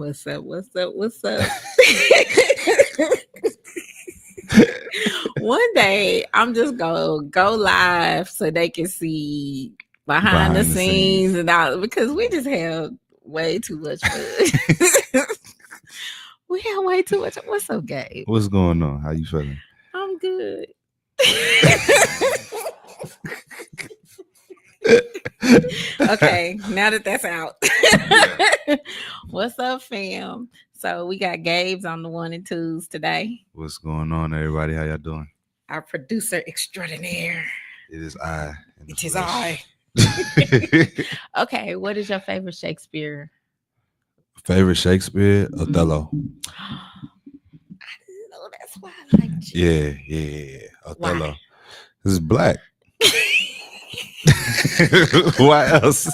What's up? What's up? What's up? One day I'm just gonna go live so they can see behind the scenes and all, because we just have way too much fun. We have way too much. What's up, Gabe? What's going on? How you feeling? I'm good. Okay, now that that's out. What's up, fam? So we got Gabe's on the 1 and 2s today. What's going on, everybody? How y'all doing? Our producer extraordinaire. It is I. It is I. Okay, what is your favorite Shakespeare? Favorite Shakespeare? Othello. I didn't know that's why I liked you. Yeah. Othello. Why? This is black. Why else?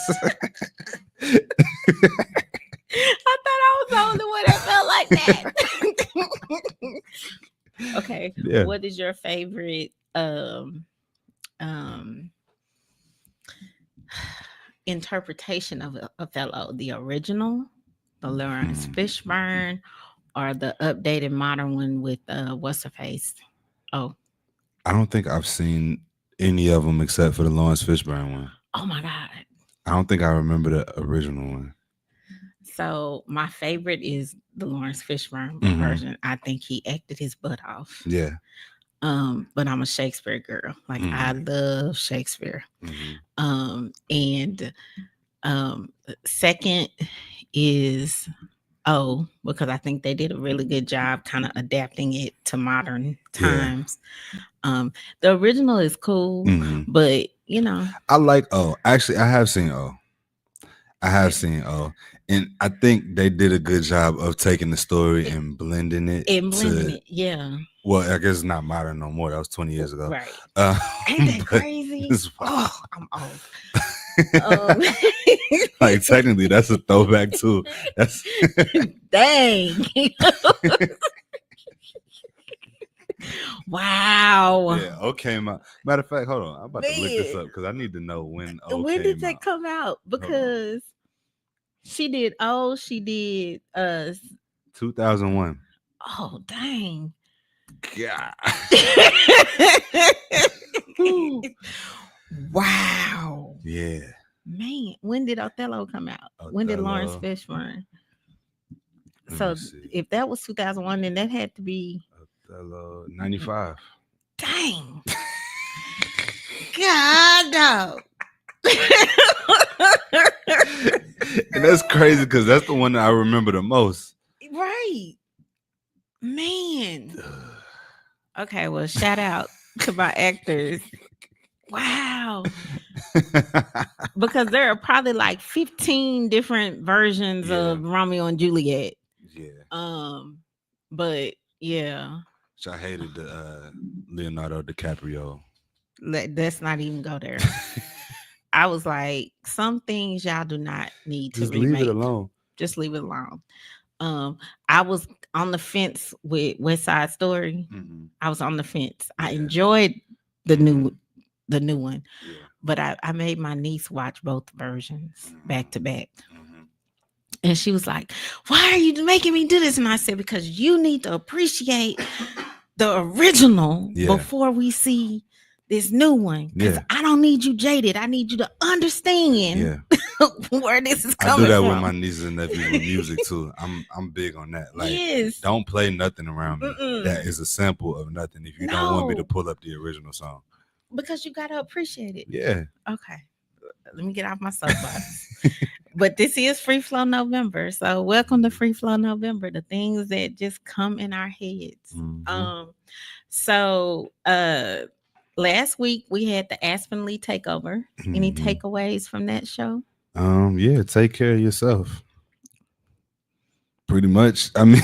I thought I was the only one that felt like that. Okay. Yeah. What is your favorite interpretation of Othello? The original, the Lawrence Fishburne, or the updated modern one with what's her face? Oh, I don't think I've seen any of them except for the Lawrence Fishburne one. Oh my God. I don't think I remember the original one. So my favorite is the Lawrence Fishburne version. I think he acted his butt off. Yeah. But I'm a Shakespeare girl. Like I love Shakespeare. And second is because I think they did a really good job kind of adapting it to modern times. The original is cool, but you know, I like O. Actually, I have seen O. And I think they did a good job of taking the story and blending it. Yeah. Well, I guess it's not modern no more. That was 20 years ago. Right. Ain't that crazy? I'm old. Like technically, that's a throwback too. That's dang. Wow. Yeah, okay. Matter of fact, hold on. I'm about to look this up because I need to know when. When did that come out? Because she did 2001. Oh, dang. God. Wow. Yeah. Man, when did Othello come out? When did Lawrence Fishburne? So if that was 2001, then that had to be Othello 95. Dang. God, no. And that's crazy because that's the one that I remember the most. Right. Man. Okay, well, shout out to my actors. Wow. Because there are probably like 15 different versions of Romeo and Juliet. Yeah. But yeah. I hated the Leonardo DiCaprio. Let's not even go there. I was like, some things y'all do not need to remake. Leave it alone. Just leave it alone. I was on the fence with West Side Story. I was on the fence. I enjoyed the new one, but I made my niece watch both versions back to back. And she was like, why are you making me do this? And I said, because you need to appreciate the original before we see this new one. Because I don't need you jaded. I need you to understand where this is coming from. I do that with my nieces and nephews with music too. I'm big on that. Like, don't play nothing around me. That is a sample of nothing. If you don't want me to pull up the original song. Because you got to appreciate it. Yeah. Okay. Let me get off my soapbox. But this is Free Flow November. So welcome to Free Flow November. The things that just come in our heads. So last week we had the Aspen Lee takeover. Any takeaways from that show? Take care of yourself. Pretty much. I mean,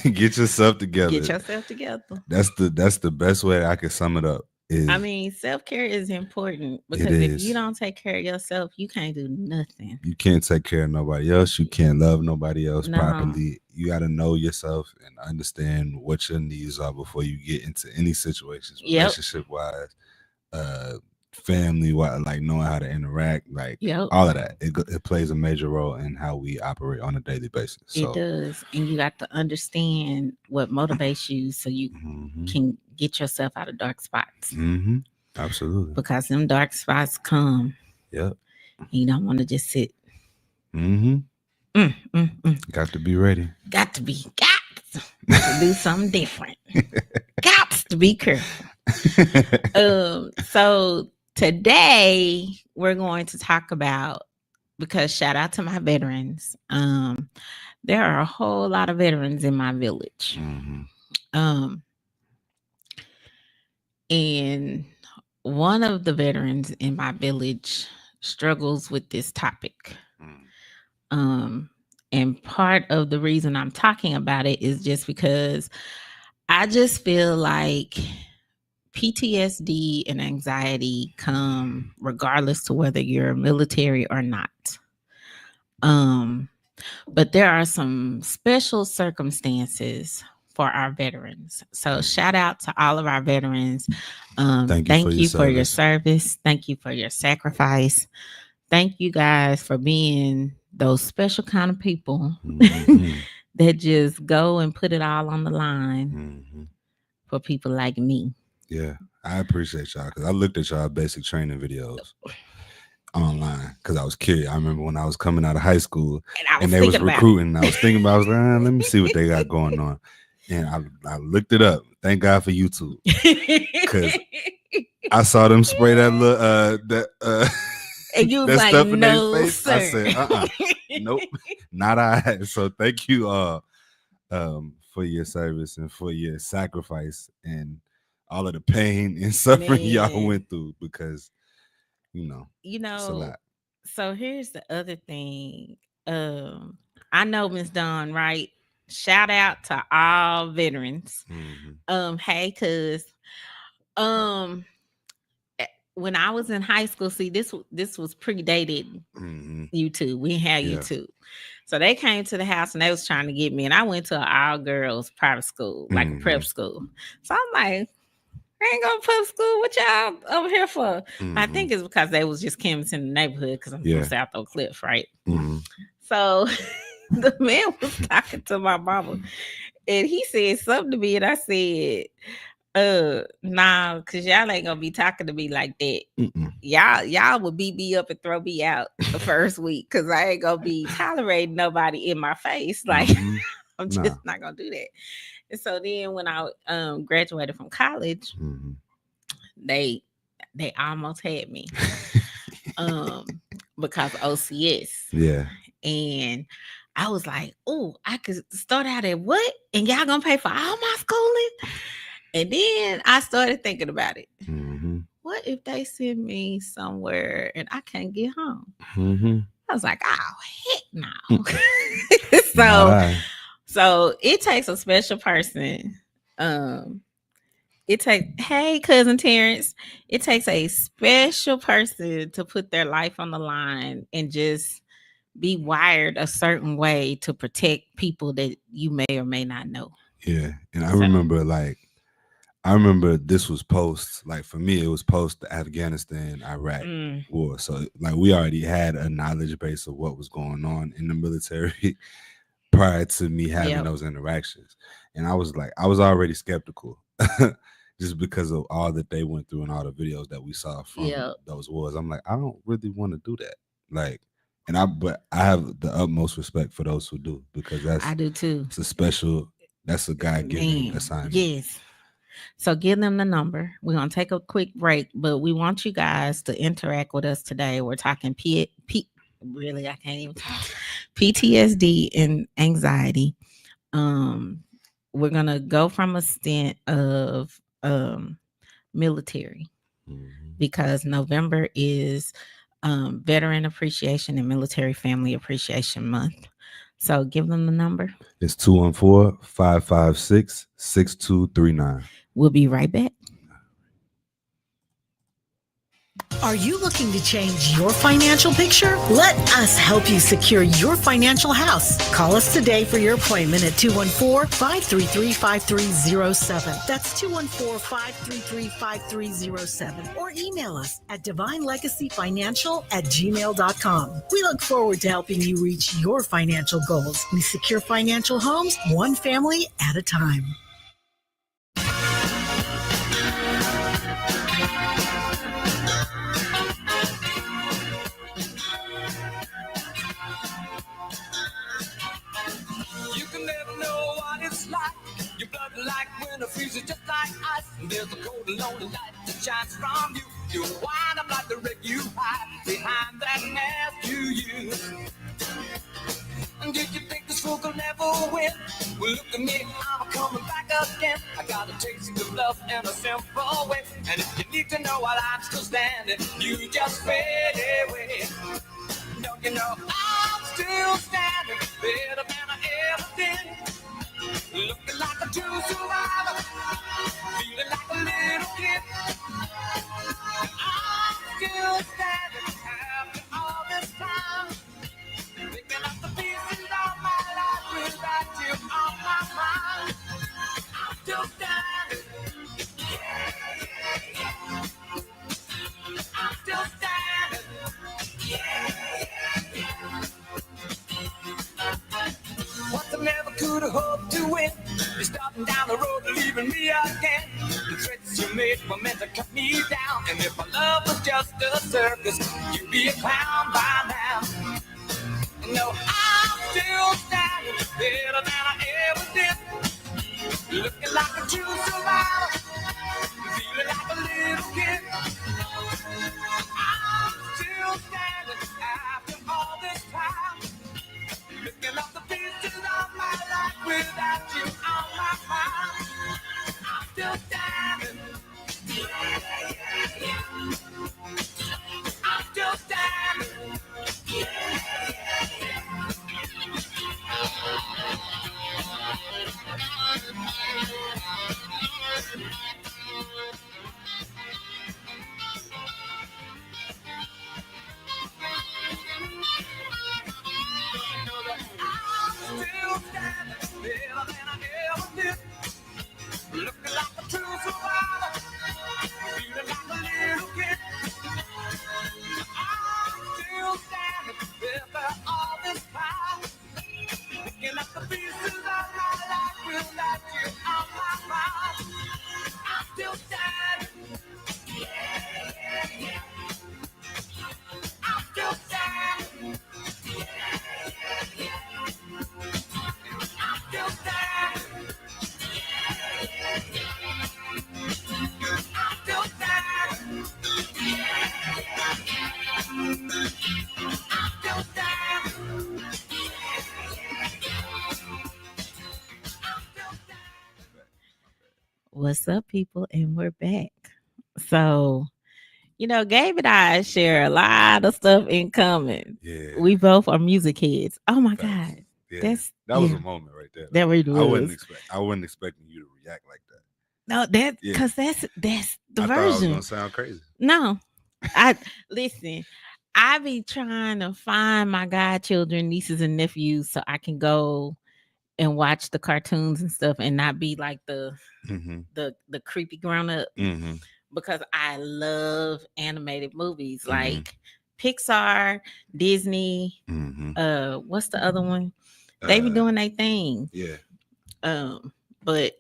get yourself together. Get yourself together. That's the best way I can sum it up. I mean, self-care is important because if you don't take care of yourself, you can't do nothing. You can't take care of nobody else. You can't love nobody else properly. You got to know yourself and understand what your needs are before you get into any situations, relationship-wise, family, like knowing how to interact, like all of that. It plays a major role in how we operate on a daily basis. So, it does. And you got to understand what motivates you so you can get yourself out of dark spots. Absolutely. Because them dark spots come. Yep. You don't want to just sit. Got to be ready. Got to do something different. Got to be careful. So today we're going to talk about, because shout out to my veterans. There are a whole lot of veterans in my village. And one of the veterans in my village struggles with this topic. And part of the reason I'm talking about it is just because I just feel like PTSD and anxiety come regardless to whether you're military or not. But there are some special circumstances for our veterans. So shout out to all of our veterans. Thank you for your service. Thank you for your sacrifice. Thank you guys for being those special kind of people that just go and put it all on the line for people like me. Yeah, I appreciate y'all, because I looked at y'all basic training videos online because I was curious. I remember when I was coming out of high school and they was recruiting. I was thinking about, I was like, let me see what they got going on. And I looked it up. Thank God for YouTube, because I saw them spray that little and you was like, no, face. Sir. I said, nope, not I. So thank you for your service and for your sacrifice and all of the pain and suffering y'all went through, because you know it's a lot. So here's the other thing. I know Miss Dawn, right? Shout out to all veterans. Hey, cuz when I was in high school, see, this was predated YouTube. We had YouTube. So they came to the house and they was trying to get me, and I went to an all girls private school, like a prep school. So I'm like, I ain't going to prep school. What y'all over here for? I think it's because they was just canvassing the neighborhood, because I'm from South Oak Cliff, right? So the man was talking to my mama, and he said something to me, and I said, nah, because y'all ain't gonna be talking to me like that. Y'all will beat me up and throw me out the first week, because I ain't gonna be tolerating nobody in my face. Like, I'm just not gonna do that. And so then when I graduated from college, they almost had me because OCS. Yeah. And I was like, oh, I could start out at what? And y'all gonna pay for all my schooling? And then I started thinking about it. What if they send me somewhere and I can't get home? I was like, oh, heck no. So it takes a special person. Hey, cousin Terrence, it takes a special person to put their life on the line and just be wired a certain way to protect people that you may or may not know. Yeah. And I remember this was post, like for me, it was post the Afghanistan-Iraq war. So like we already had a knowledge base of what was going on in the military prior to me having those interactions. And I was already skeptical just because of all that they went through and all the videos that we saw from those wars. I'm like, I don't really want to do that. Like, but I have the utmost respect for those who do, because I do too. That's a God-given assignment. Yes. So give them the number. We're going to take a quick break, but we want you guys to interact with us today. We're talking really, I can't even talk. PTSD and anxiety. We're going to go from a stint of military, because November is Veteran Appreciation and Military Family Appreciation Month. So give them the number. It's 214-556-6239. We'll be right back. Are you looking to change your financial picture? Let us help you secure your financial house. Call us today for your appointment at 214-533-5307. That's 214-533-5307. Or email us at divinelegacyfinancial@gmail.com. We look forward to helping you reach your financial goals. We secure financial homes one family at a time. Your blood like winter freezes just like ice. And there's a cold and lonely light that shines from you. You wind up like the wreck you hide behind that mask you use. And did you think this fool could never win? Well, look at me, I'm coming back again. I got a taste of love in a simple way. And if you need to know while I'm still standing, you just fade away. Don't you know I'm still standing better than I ever did? Looking like a true survivor, feeling like a little kid. I'm still standing after all this time, picking up the pieces of my life without you on my mind. I'm still standing, yeah, yeah, yeah. I'm still standing, yeah, yeah, yeah. What I never could have hoped to win is starting down the road, leaving me again. The threats you made were meant to cut me down. And if my love was just a circus, you'd be a clown by now. No, I'm still standing better than I ever did. Looking like a true survivor, feeling like a little kid. I'm still standing after all this time, picking up the pieces of my life without you on my mind. I'm still standing, yeah, yeah, yeah. I'm still standing, yeah, yeah, yeah. Still standing better than I ever did. Looking like a true survivor, feeling like a little kid. I'm still standing better all this time, picking up the pieces of my life without you on my mind. I'm still standing, yeah, yeah, yeah. I'm still standing, yeah, yeah, yeah. I'm still standing, yeah, yeah, yeah. I'm still standing, yeah, yeah, yeah. I'm still standing, yeah, yeah, yeah. I'm still standing. What's up, people? And we're back. So, Gabe and I share a lot of stuff in common. Yeah. We both are music heads. Oh my God. Yeah. That was a moment right there. That really was. I wasn't expecting you to react like that. No, because that's the I version. thought I was gonna sound crazy. No. Listen, I be trying to find my godchildren, nieces and nephews so I can go and watch the cartoons and stuff and not be like the creepy grown up. Because I love animated movies like Pixar, Disney. What's the other one? They be doing their thing. Yeah. But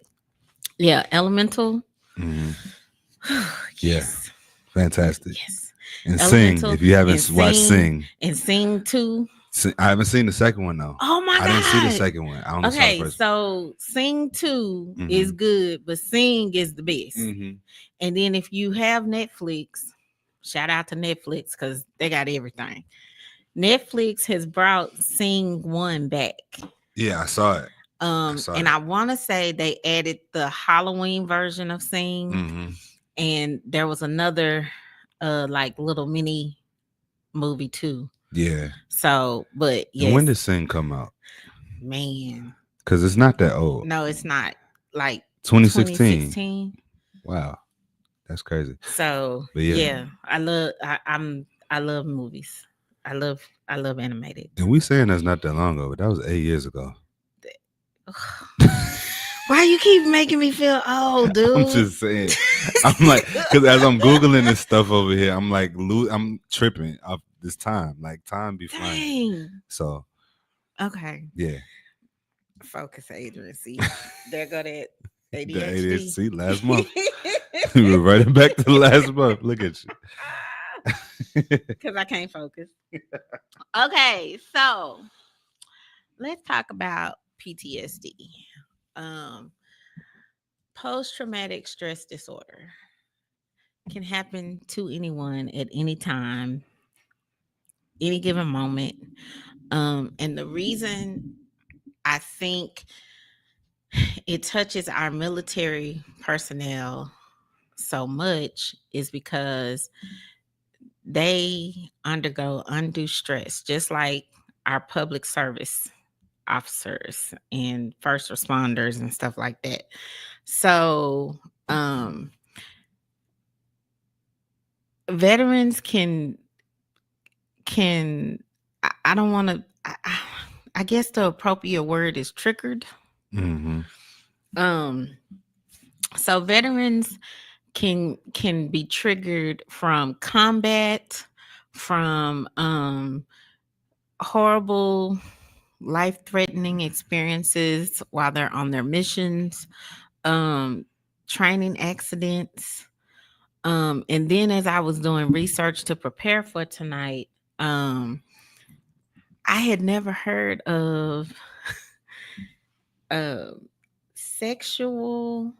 yeah, Elemental. Yes. Yeah. Fantastic. Yes. And Elemental, Sing, if you haven't watched Sing. And Sing 2. I haven't seen the second one though. Oh my God. I didn't see the second one. I only saw the first one. So Sing 2 is good, but Sing is the best. And then if you have Netflix, shout out to Netflix because they got everything. Netflix has brought Sing 1 back. Yeah, I saw it. I want to say they added the Halloween version of Sing, and there was another like little mini movie too. Yeah. So, but yes. And when did Sing come out? Man, because it's not that old. No, it's not. Like 2016. Wow. That's crazy. So yeah, I love movies. I love animated. And we saying that's not that long ago, but that was 8 years ago. Why you keep making me feel old, dude? I'm just saying. I'm like, because as I'm Googling this stuff over here, I'm like, I'm tripping off this time. Like, time be flying. Dang. So, okay. Yeah. Focus, Adrian. See, there go that ADHD. The ADHD. See, last month. We were right back to the last month. Look at you. Because I can't focus. Okay, so let's talk about PTSD. Post-traumatic stress disorder can happen to anyone at any time, any given moment. And the reason I think it touches our military personnel so much is because they undergo undue stress, just like our public service officers and first responders and stuff like that. So, veterans can I don't want to. I guess the appropriate word is triggered. Mm-hmm. So veterans can be triggered from combat, from horrible, life-threatening experiences while they're on their missions, training accidents. And then as I was doing research to prepare for tonight, I had never heard of sexual.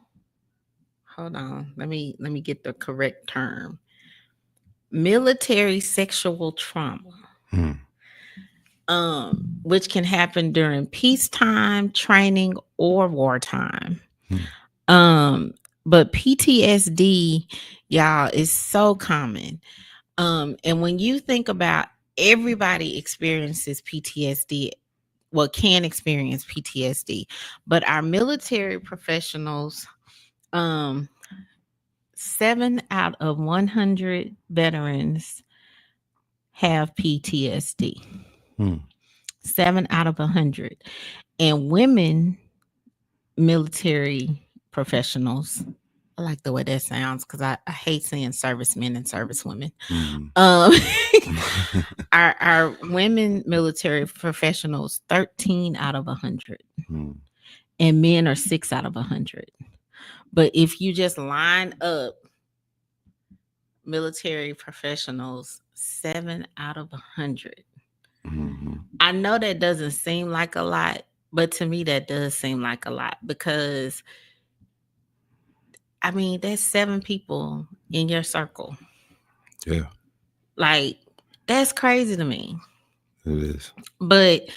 Hold on, let me get the correct term. Military sexual trauma. Which can happen during peacetime, training, or wartime. But PTSD, y'all, is so common. And when you think about everybody experiences PTSD, well, can experience PTSD, but our military professionals, 7 out of 100 veterans have PTSD. 7 out of 100. And women military professionals, I like the way that sounds because I hate saying servicemen and servicewomen. Our women military professionals, 13 out of 100. And men are 6 out of 100. But if you just line up military professionals, 7 out of 100. I know that doesn't seem like a lot, but to me that does seem like a lot because I mean that's 7 people in your circle. Yeah. Like that's crazy to me. It is. But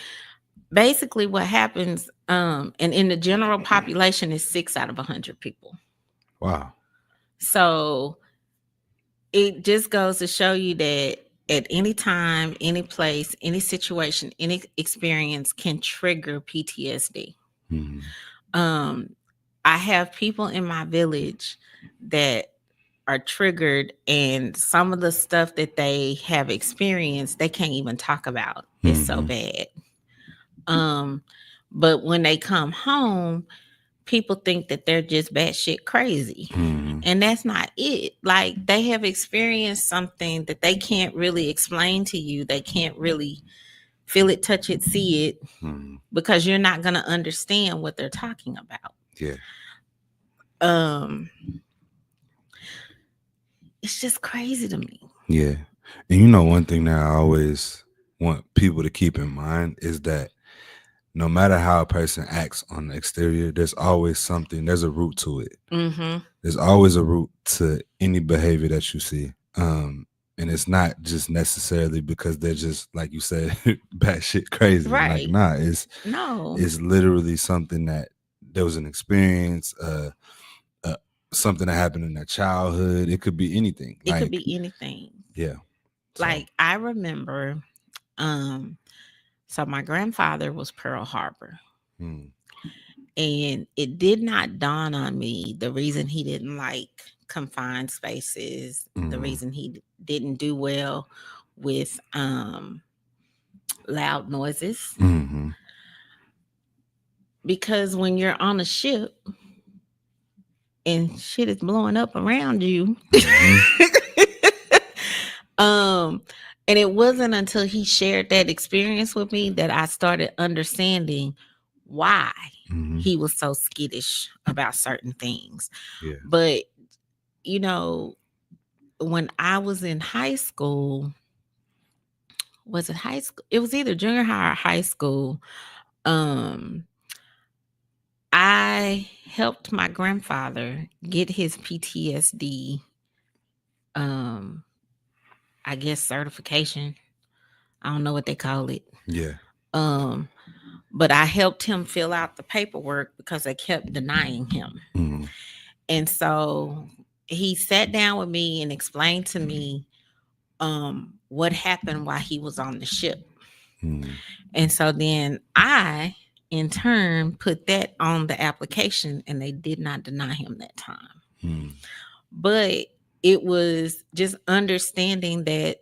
basically what happens, and in the general population is 6 out of 100 people. Wow. So it just goes to show you that at any time, any place, any situation, any experience can trigger PTSD. I have people in my village that are triggered, and some of the stuff that they have experienced, they can't even talk about. It's so bad. But when they come home, people think that they're just batshit crazy. And that's not it. Like they have experienced something that they can't really explain to you. They can't really feel it, touch it, see it, because you're not going to understand what they're talking about. Yeah. It's just crazy to me. Yeah. And you know, one thing that I always want people to keep in mind is that no matter how a person acts on the exterior, there's always something, there's a root to it. There's always a root to any behavior that you see. And it's not just necessarily because they're just, like you said, batshit crazy. Right. Like, nah, it's literally something that there was an experience, something that happened in their childhood. It could be anything. It could be anything. Yeah. So. Like I remember, so my grandfather was Pearl Harbor. And it did not dawn on me the reason he didn't like confined spaces, the reason he didn't do well with loud noises. Because when you're on a ship and shit is blowing up around you, and it wasn't until he shared that experience with me that I started understanding why he was so skittish about certain things. Yeah. But, you know, when I was in high school, was it high school? It was either junior high or high school. I helped my grandfather get his PTSD, I guess certification. I don't know what they call it. Yeah. But I helped him fill out the paperwork because they kept denying him. And so he sat down with me and explained to me what happened while he was on the ship. And so then I, in turn, put that on the application, and they did not deny him that time. But it was just understanding that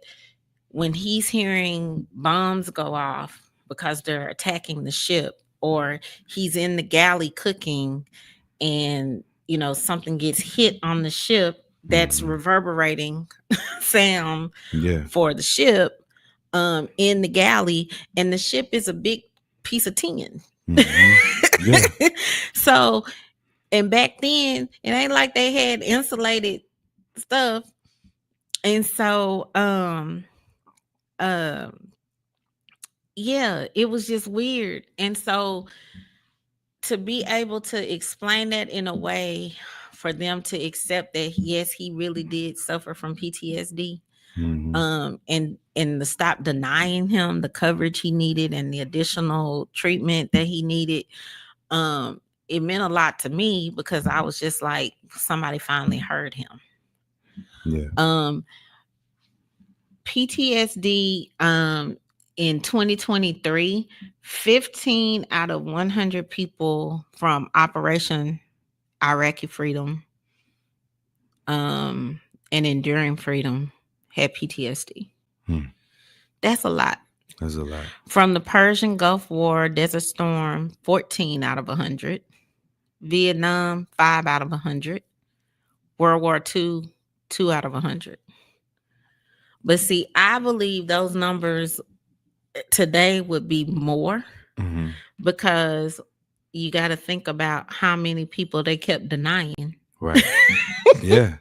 when he's hearing bombs go off because they're attacking the ship, or he's in the galley cooking and, you know, something gets hit on the ship, that's reverberating sound for the ship in the galley, and the ship is a big piece of tin. So, and back then it ain't like they had insulated stuff. And so yeah, it was just weird. And so to be able to explain that in a way for them to accept that yes, he really did suffer from PTSD, and to stop denying him the coverage he needed and the additional treatment that he needed, it meant a lot to me, because I was just like, somebody finally heard him. PTSD in 2023, 15 out of 100 people from Operation Iraqi Freedom and Enduring Freedom had PTSD. That's a lot. That's a lot. From the Persian Gulf War, Desert Storm, 14 out of 100. Vietnam, 5 out of 100. World War II, 2 out of 100. But see, I believe those numbers today would be more, because you got to think about how many people they kept denying. Right. Yeah.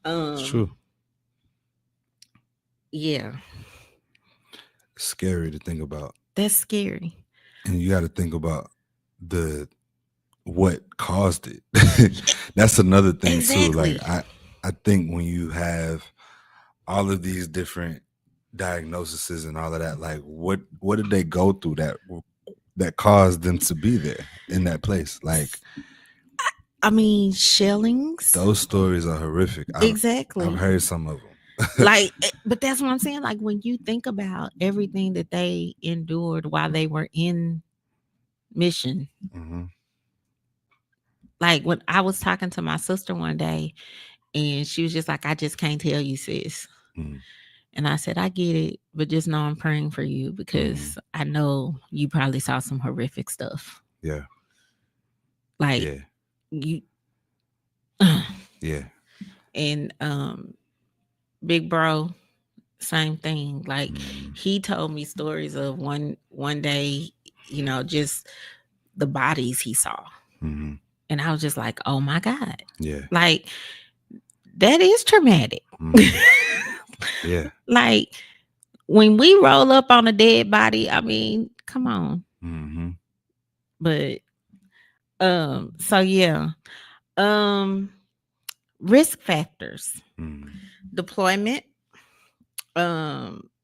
It's true. Yeah. It's scary to think about. That's scary. And you got to think about what caused it. That's another thing too. Like I think when you have all of these different diagnoses and all of that, like what did they go through that caused them to be there in that place? Like, I mean, shellings. Those stories are horrific. Exactly. I've heard some of them. Like, but that's what I'm saying. Like, when you think about everything that they endured while they were in mission. Like, when I was talking to my sister one day, and she was just like, I just can't tell you, sis. And I said, I get it, but just know I'm praying for you, because I know you probably saw some horrific stuff. Yeah. Like, you. Yeah. And Big Bro, same thing. Like, he told me stories of one day, you know, just the bodies he saw. And I was just like, oh my God. Yeah. Like, that is traumatic. Yeah. Like, when we roll up on a dead body, I mean, come on. But so yeah. Risk factors. Deployment,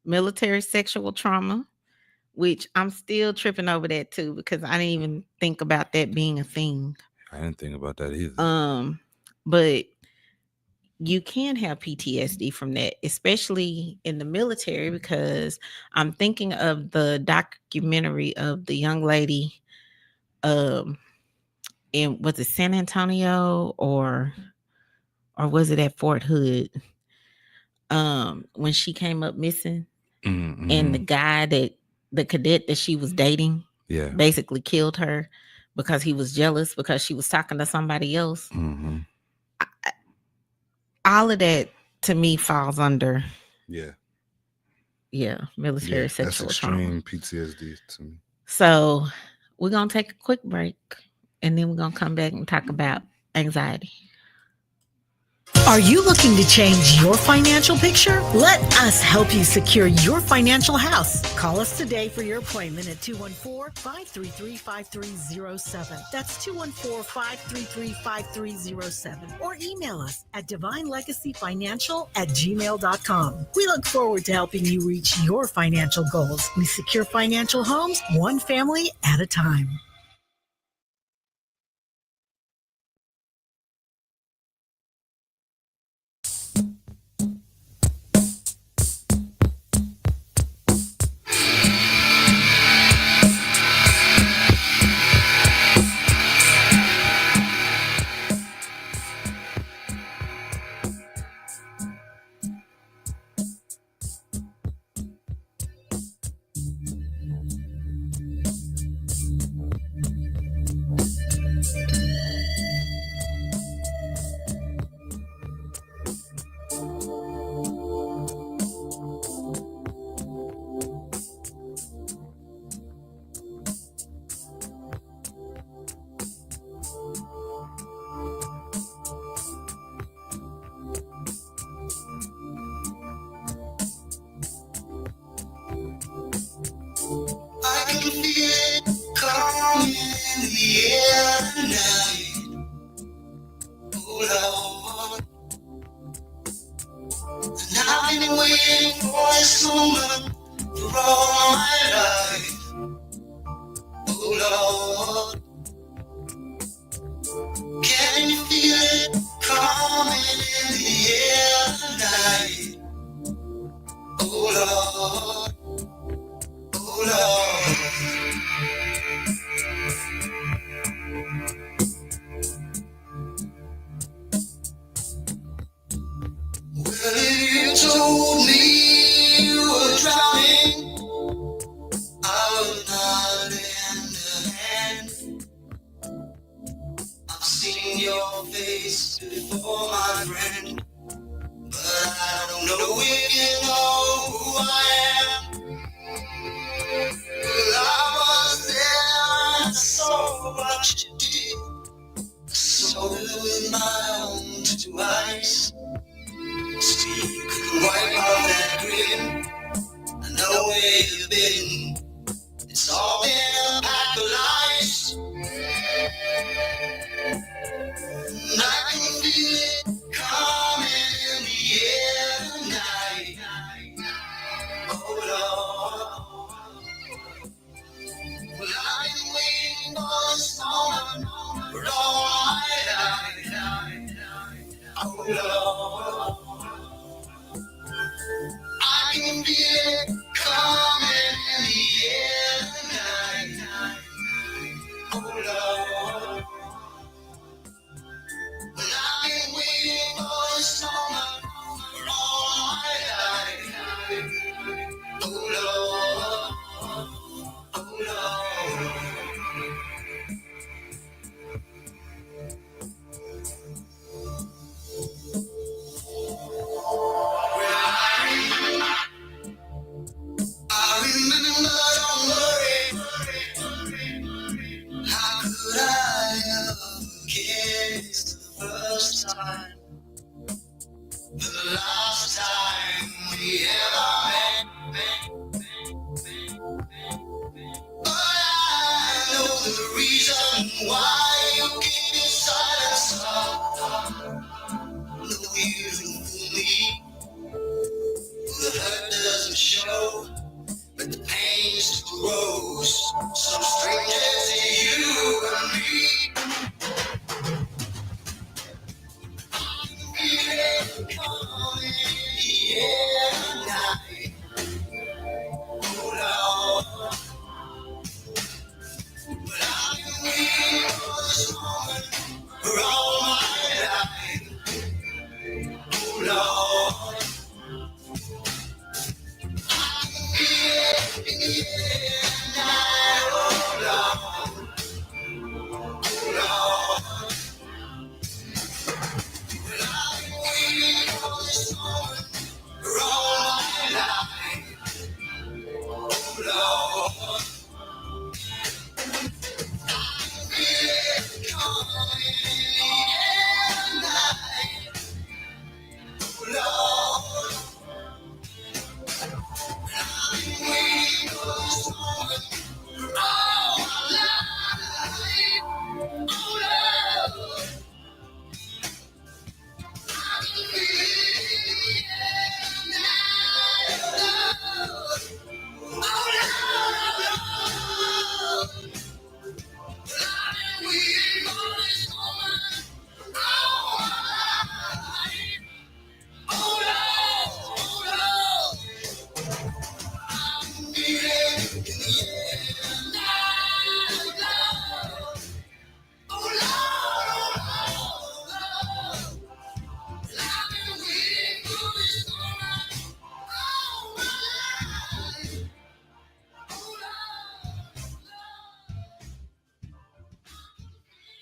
military sexual trauma, which I'm still tripping over that too, because I didn't even think about that being a thing. I didn't think about that either. But you can have PTSD from that, especially in the military, because I'm thinking of the documentary of the young lady in, was it San Antonio or or was it at Fort Hood? When she came up missing, and the guy the cadet that she was dating, basically killed her because he was jealous because she was talking to somebody else. All of that to me falls under military sexual trauma. PTSD to me. So we're gonna take a quick break, and then we're gonna come back and talk about anxiety. Are you looking to change your financial picture? Let us help you secure your financial house. Call us today for your appointment at 214-533-5307. That's 214-533-5307. Or email us at divinelegacyfinancial@gmail.com. We look forward to helping you reach your financial goals. We secure financial homes, one family at a time.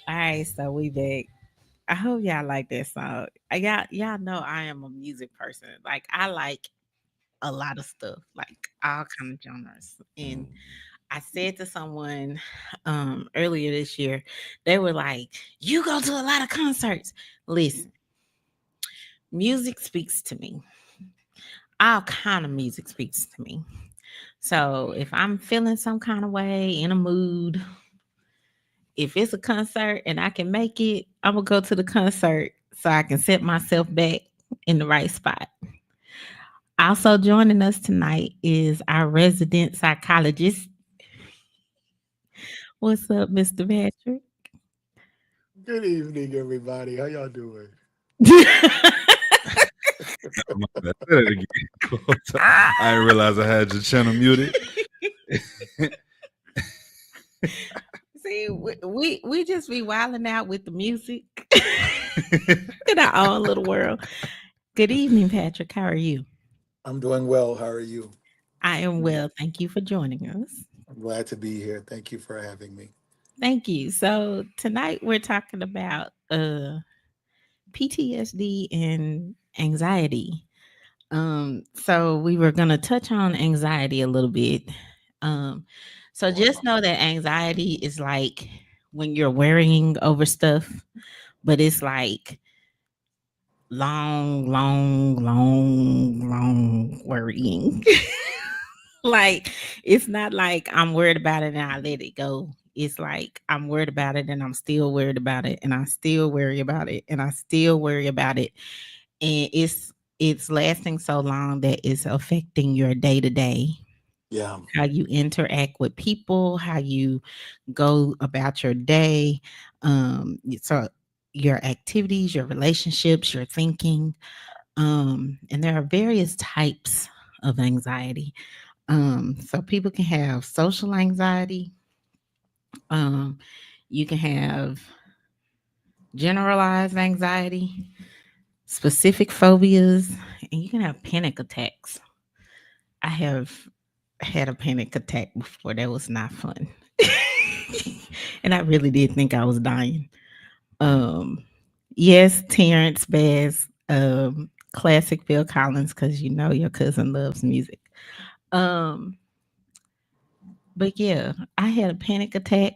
All right, so we back. I hope y'all like that song. Y'all know I am a music person. Like I like a lot of stuff, like all kind of genres. And I said to someone earlier this year, they were like, "You go to a lot of concerts." Listen, music speaks to me. All kind of music speaks to me. So if I'm feeling some kind of way, in a mood, if it's a concert and I can make it, I'm gonna go to the concert so I can set myself back in the right spot. Also joining us tonight is our resident psychologist. What's up, Mr. Patrick? Good evening, everybody. How y'all doing? I didn't realize I had your channel muted. See, we just be wilding out with the music in our own little world. Good evening, Patrick. How are you? I'm doing well. How are you? I am well. Thank you for joining us. I'm glad to be here. Thank you for having me. Thank you. So tonight we're talking about PTSD and anxiety. So we were gonna touch on anxiety a little bit. So just know that anxiety is like when you're worrying over stuff, but it's like long worrying. Like it's not like I'm worried about it and I let it go. It's like I'm worried about it and I'm still worried about it and I still worry about it and I still worry about it. And it's lasting so long that it's affecting your day to day, Yeah. how you interact with people, how you go about your day, so your activities, your relationships, your thinking. And there are various types of anxiety. So people can have social anxiety. Um, you can have generalized anxiety, specific phobias, and you can have panic attacks. I have had a panic attack before. That was not fun. And I really did think I was dying. Um, yes, Terrence Bass, classic Phil Collins, because you know your cousin loves music. Um, but yeah, I had a panic attack,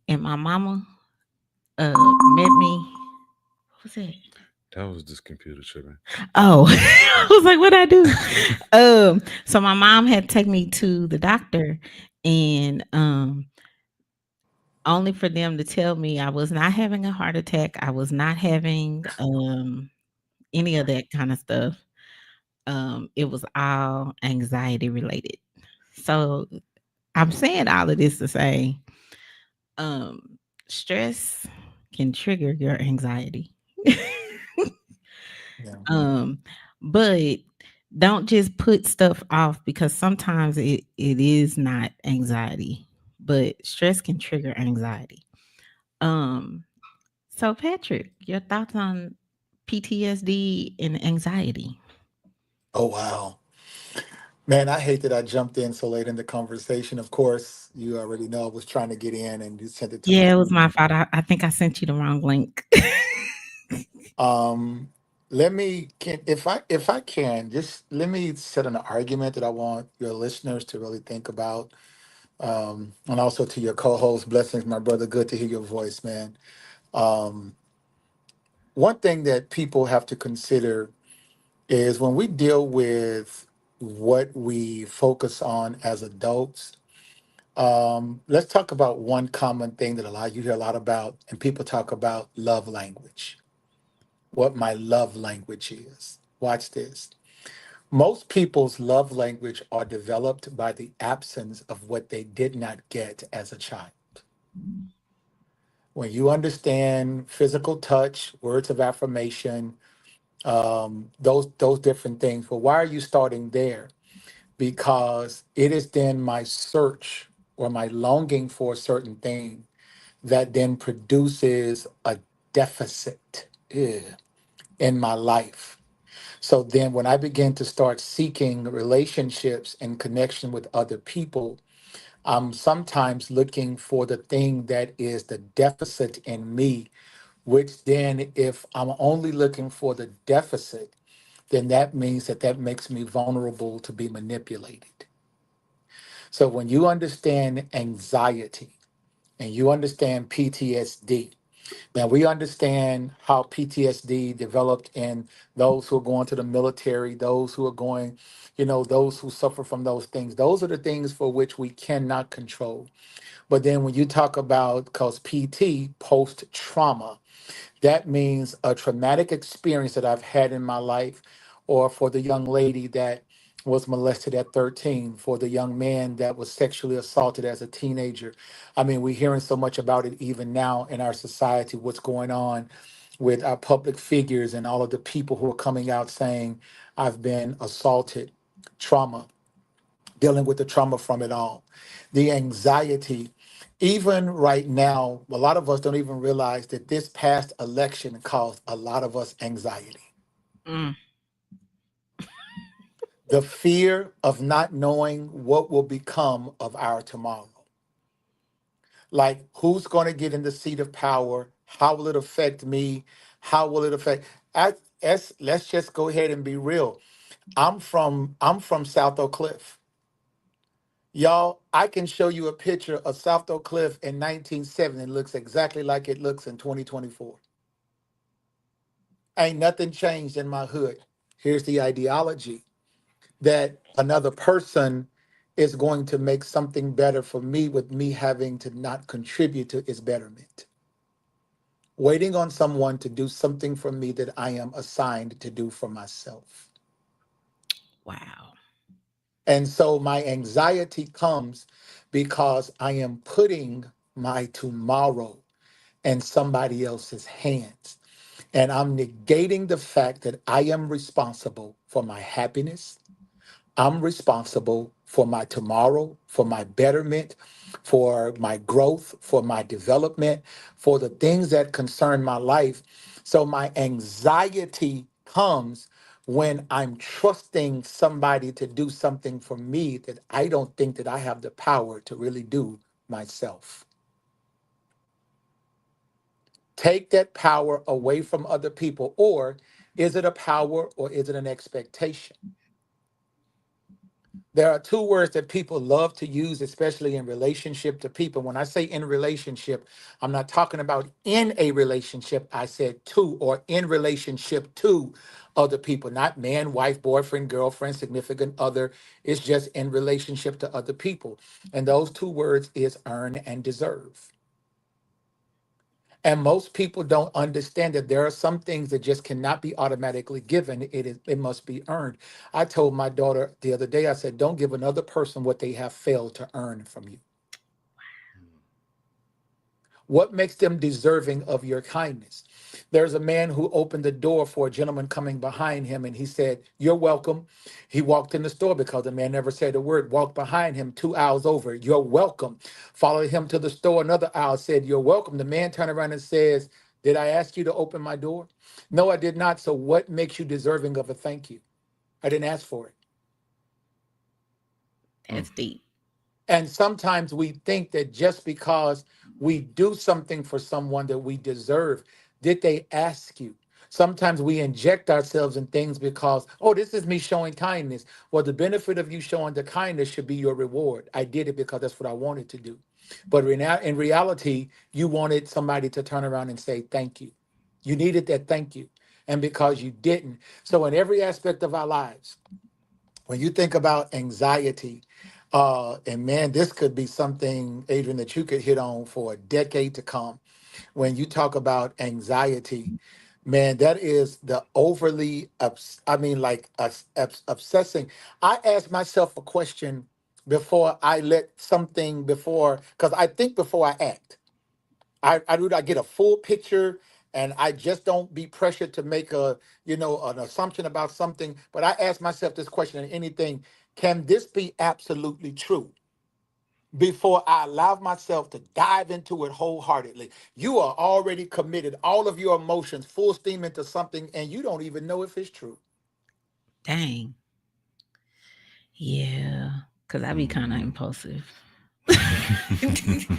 and my mama met me. What was that? That was this computer tripping. Oh, I was like, what I do? So my mom had to take me to the doctor, and only for them to tell me I was not having a heart attack. I was not having any of that kind of stuff. It was all anxiety related. So I'm saying all of this to say, stress can trigger your anxiety. Yeah. But don't just put stuff off because sometimes it is not anxiety, but stress can trigger anxiety. So Patrick, your thoughts on PTSD and anxiety? Oh, wow. Man, I hate that I jumped in so late in the conversation. Of course, you already know I was trying to get in and you sent it to my. Yeah, it was my fault. I think I sent you the wrong link. Let me can if I can just let me set an argument that I want your listeners to really think about. And also to your co-host, blessings, my brother. Good to hear your voice, man. Um, one thing that people have to consider is when we deal with what we focus on as adults. Let's talk about one common thing that a lot you hear a lot about, and people talk about love language. What my love language is. Watch this. Most people's love language are developed by the absence of what they did not get as a child. When you understand physical touch, words of affirmation, those different things. But why are you starting there? Because it is then my search or my longing for a certain thing that then produces a deficit in my life. So then when I begin to start seeking relationships and connection with other people, I'm sometimes looking for the thing that is the deficit in me, which then if I'm only looking for the deficit, then that means that that makes me vulnerable to be manipulated. So when you understand anxiety and you understand PTSD, now we understand how PTSD developed in those who are going to the military, those who are going, those who suffer from those things. Those are the things for which we cannot control. But then when you talk about, because PT, post trauma, that means a traumatic experience that I've had in my life, or for the young lady that was molested at 13, for the young man that was sexually assaulted as a teenager. I mean, we're hearing so much about it even now in our society, what's going on with our public figures and all of the people who are coming out saying, I've been assaulted, trauma, dealing with the trauma from it all, the anxiety. Even right now, a lot of us don't even realize that this past election caused a lot of us anxiety. Mm. The fear of not knowing what will become of our tomorrow. Like, who's going to get in the seat of power? How will it affect me? How will it affect? Let's just go ahead and be real. I'm from South Oak Cliff. Y'all, I can show you a picture of South Oak Cliff in 1970. It looks exactly like it looks in 2024. Ain't nothing changed in my hood. Here's the ideology that another person is going to make something better for me with me having to not contribute to its betterment. Waiting on someone to do something for me that I am assigned to do for myself. Wow. And so my anxiety comes because I am putting my tomorrow in somebody else's hands. And I'm negating the fact that I am responsible for my happiness. I'm responsible for my tomorrow, for my betterment, for my growth, for my development, for the things that concern my life. So my anxiety comes when I'm trusting somebody to do something for me that I don't think that I have the power to really do myself. Take that power away from other people, or is it a power or is it an expectation? There are two words that people love to use, especially in relationship to people. When I say in relationship, I'm not talking about in a relationship. I said to, or in relationship to other people, not man, wife, boyfriend, girlfriend, significant other. It's just in relationship to other people. And those two words is earn and deserve. And most people don't understand that there are some things that just cannot be automatically given. It must be earned. I told my daughter the other day, I said, don't give another person what they have failed to earn from you. What makes them deserving of your kindness? There's a man who opened the door for a gentleman coming behind him, and he said, "You're welcome." He walked in the store because the man never said a word, walked behind him 2 aisles over, "You're welcome." Followed him to the store, another aisle, said, "You're welcome." The man turned around and says, "Did I ask you to open my door?" "No, I did not." "So what makes you deserving of a thank you?" "I didn't ask for it." That's deep. And sometimes we think that just because we do something for someone that we deserve, did they ask you? Sometimes we inject ourselves in things because, oh, this is me showing kindness. Well, the benefit of you showing the kindness should be your reward. I did it because that's what I wanted to do. But in reality, you wanted somebody to turn around and say, thank you. You needed that thank you. And because you didn't. So in every aspect of our lives, when you think about anxiety, and man, this could be something, Adrian, that you could hit on for a decade to come. When you talk about anxiety, man, that is the overly, obsessing. I ask myself a question before I let something because I think before I act. I get a full picture, and I just don't be pressured to make an assumption about something. But I ask myself this question in anything: can this be absolutely true? Before I allow myself to dive into it wholeheartedly. You are already committed, all of your emotions, full steam into something, and you don't even know if it's true. Dang. Yeah. Because I be kind of impulsive.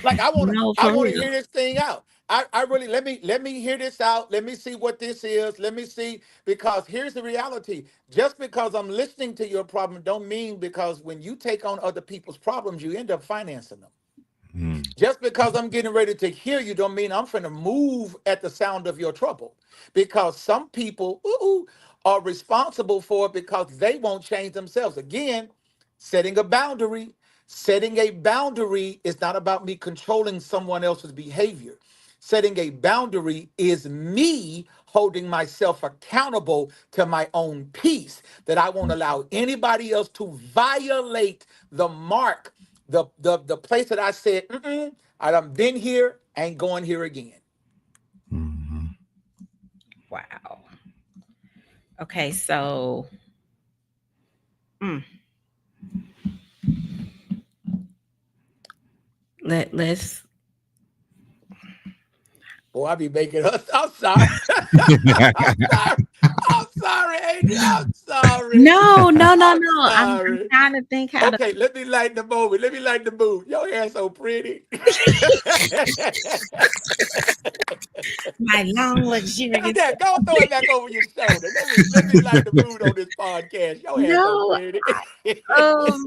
Like I want to, No, I for want to real. hear this thing out. I really let me hear this out. Let me see what this is. Let me see, because here's the reality. Just because I'm listening to your problem don't mean, because when you take on other people's problems, you end up financing them. Just because I'm getting ready to hear you don't mean I'm finna move at the sound of your trouble. Because some people are responsible for it because they won't change themselves. Again, setting a boundary. Setting a boundary is not about me controlling someone else's behavior. Setting a boundary is me holding myself accountable to my own peace, that I won't allow anybody else to violate the mark, the place that I said, I done been here, ain't going here again. Wow. Okay, so let's Boy, I be making us. I'm sorry. I'm sorry. I'm sorry, Adrian. I'm sorry. no. I'm Sorry. trying to think how to Okay, let me lighten the moment. Let me lighten the mood. Your hair's so pretty. my long luxurious. Dad, go throw it back over your shoulder. Let me lighten the mood on this podcast. Your hair's so No, pretty. um,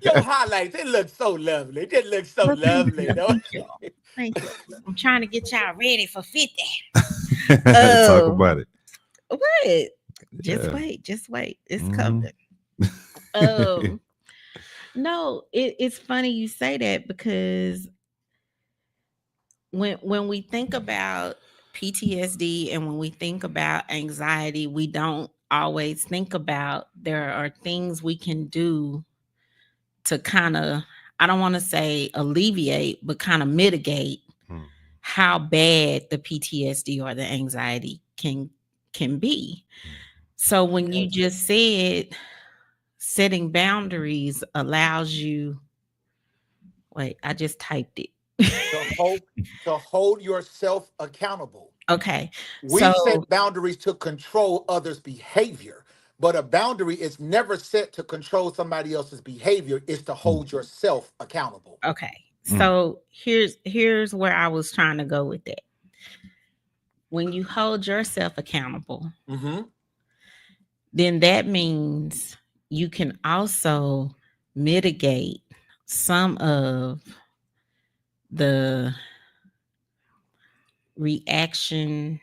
Your highlights, it looks so lovely. It looks so well, lovely. thank you. Thank you. I'm trying to get y'all ready for 50. Talk about it. What? Just Yeah. wait. It's coming. No, it's funny you say that, because when we think about PTSD and when we think about anxiety, we don't always think about there are things we can do to kind of, I don't want to say alleviate, but kind of mitigate how bad the PTSD or the anxiety can be. So when you just said setting boundaries allows you, wait, I just typed it. to hold yourself accountable. Okay. We So set boundaries to control others' behavior, but a boundary is never set to control somebody else's behavior. It's to hold yourself accountable. okay. So here's where I was trying to go with that. When you hold yourself accountable, then that means you can also mitigate some of the reaction.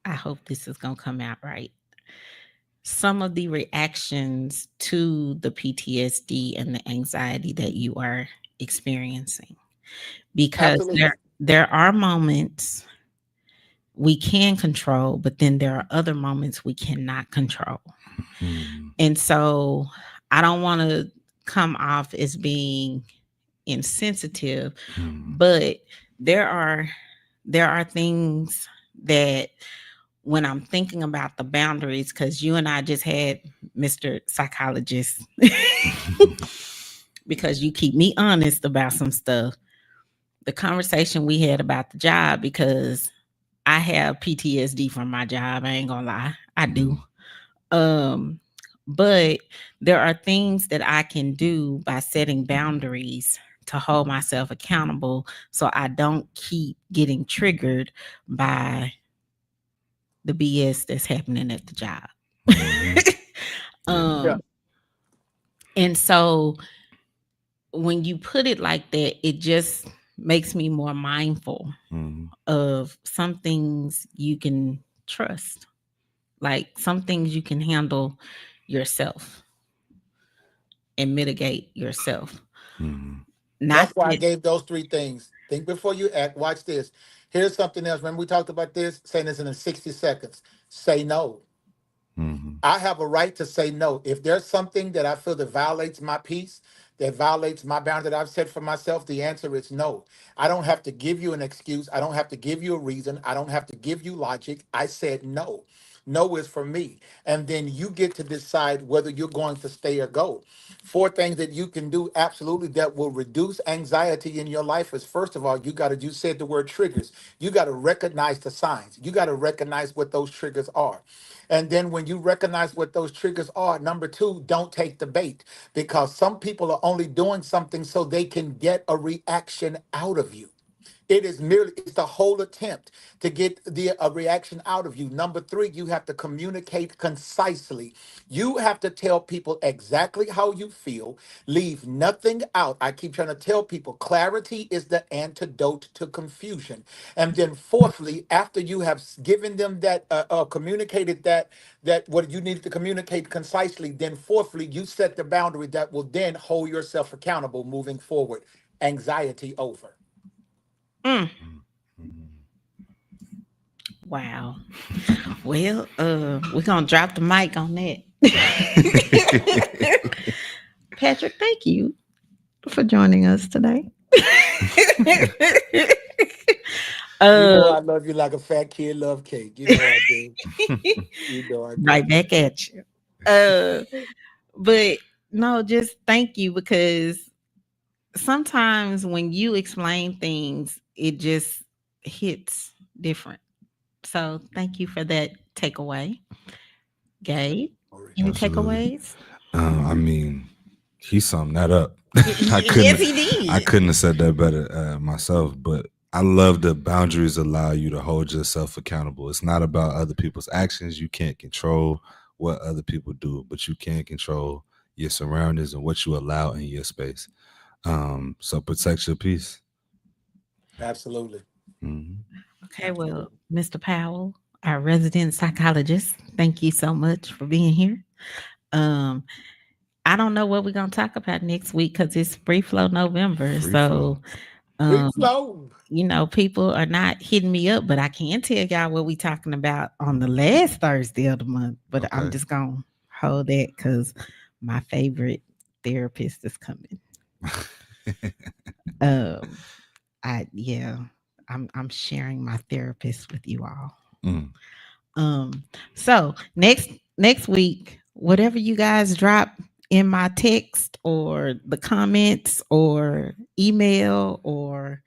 I hope this is going to come out right. Some of the reactions to the PTSD and the anxiety that you are experiencing. Because Absolutely. there are moments we can control, but then there are other moments we cannot control. And so I don't want to come off as being insensitive, but there are things that when I'm thinking about the boundaries, because you and I just had Mr. Psychologist, because you keep me honest about some stuff. The conversation we had about the job, because I have PTSD from my job. I ain't gonna lie. I do. But there are things that I can do by setting boundaries to hold myself accountable so I don't keep getting triggered by the BS that's happening at the job. Yeah. And so when you put it like that, it just makes me more mindful of some things you can trust, like some things you can handle yourself and mitigate yourself. That's why I gave those 3 things. Think before you act. Watch this. Here's something else. Remember we talked about this? Saying this in 60 seconds. Say no. I have a right to say no. If there's something that I feel that violates my peace, that violates my boundary that I've set for myself, the answer is no. I don't have to give you an excuse. I don't have to give you a reason. I don't have to give you logic. I said no. No is for me. And then you get to decide whether you're going to stay or go. 4 things that you can do absolutely that will reduce anxiety in your life is, first of all, you said the word triggers. You got to recognize the signs. You got to recognize what those triggers are. And then when you recognize what those triggers are, number 2, don't take the bait, because some people are only doing something so they can get a reaction out of you. It's the whole attempt to get a reaction out of you. Number 3, you have to communicate concisely. You have to tell people exactly how you feel. Leave nothing out. I keep trying to tell people clarity is the antidote to confusion. And then 4thly, after you have given them that, communicated that what you needed to communicate concisely, then 4thly, you set the boundary that will then hold yourself accountable moving forward. Anxiety over. Wow. Well, we're gonna drop the mic on that. Patrick, thank you for joining us today. I love you like a fat kid love cake. You know I do. You know I do. Right back at you. But no, just thank you, because sometimes when you explain things, it just hits different. So thank you for that takeaway. Gabe, any takeaways? I mean, he summed that up. Yes, he did. I couldn't have said that better myself, but I love that boundaries allow you to hold yourself accountable. It's not about other people's actions. You can't control what other people do, but you can control your surroundings and what you allow in your space. So protect your peace. Absolutely. Okay, well, Mr. Powell, our resident psychologist, thank you so much for being here. I don't know what we're gonna talk about next week because it's Free Flow November. Free flow. You know, people are not hitting me up, but I can tell y'all what we're talking about on the last Thursday of the month. But I'm just gonna hold that because my favorite therapist is coming. I'm sharing my therapist with you all. So next week, whatever you guys drop in my text or the comments or email or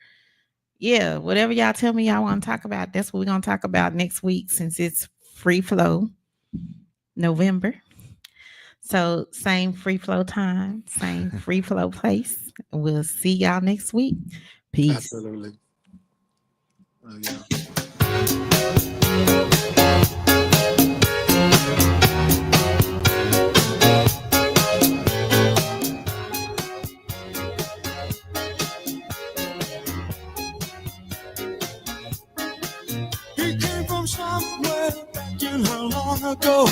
whatever y'all tell me y'all want to talk about, that's what we're gonna talk about next week, since it's Free Flow November. So same free flow time, same free flow place. We'll see y'all next week. Peace. Absolutely. Oh, yeah. He came from somewhere back in how long ago.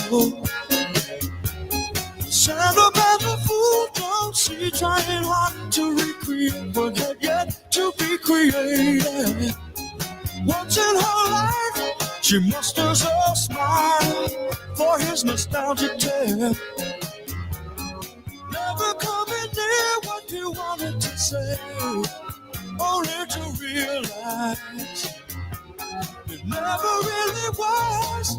Sound about the fool, don't see, trying hard to recreate what had yet to be created. Once in her life, she musters a smile for his nostalgic tale. Never coming near what he wanted to say, only to realize it never really was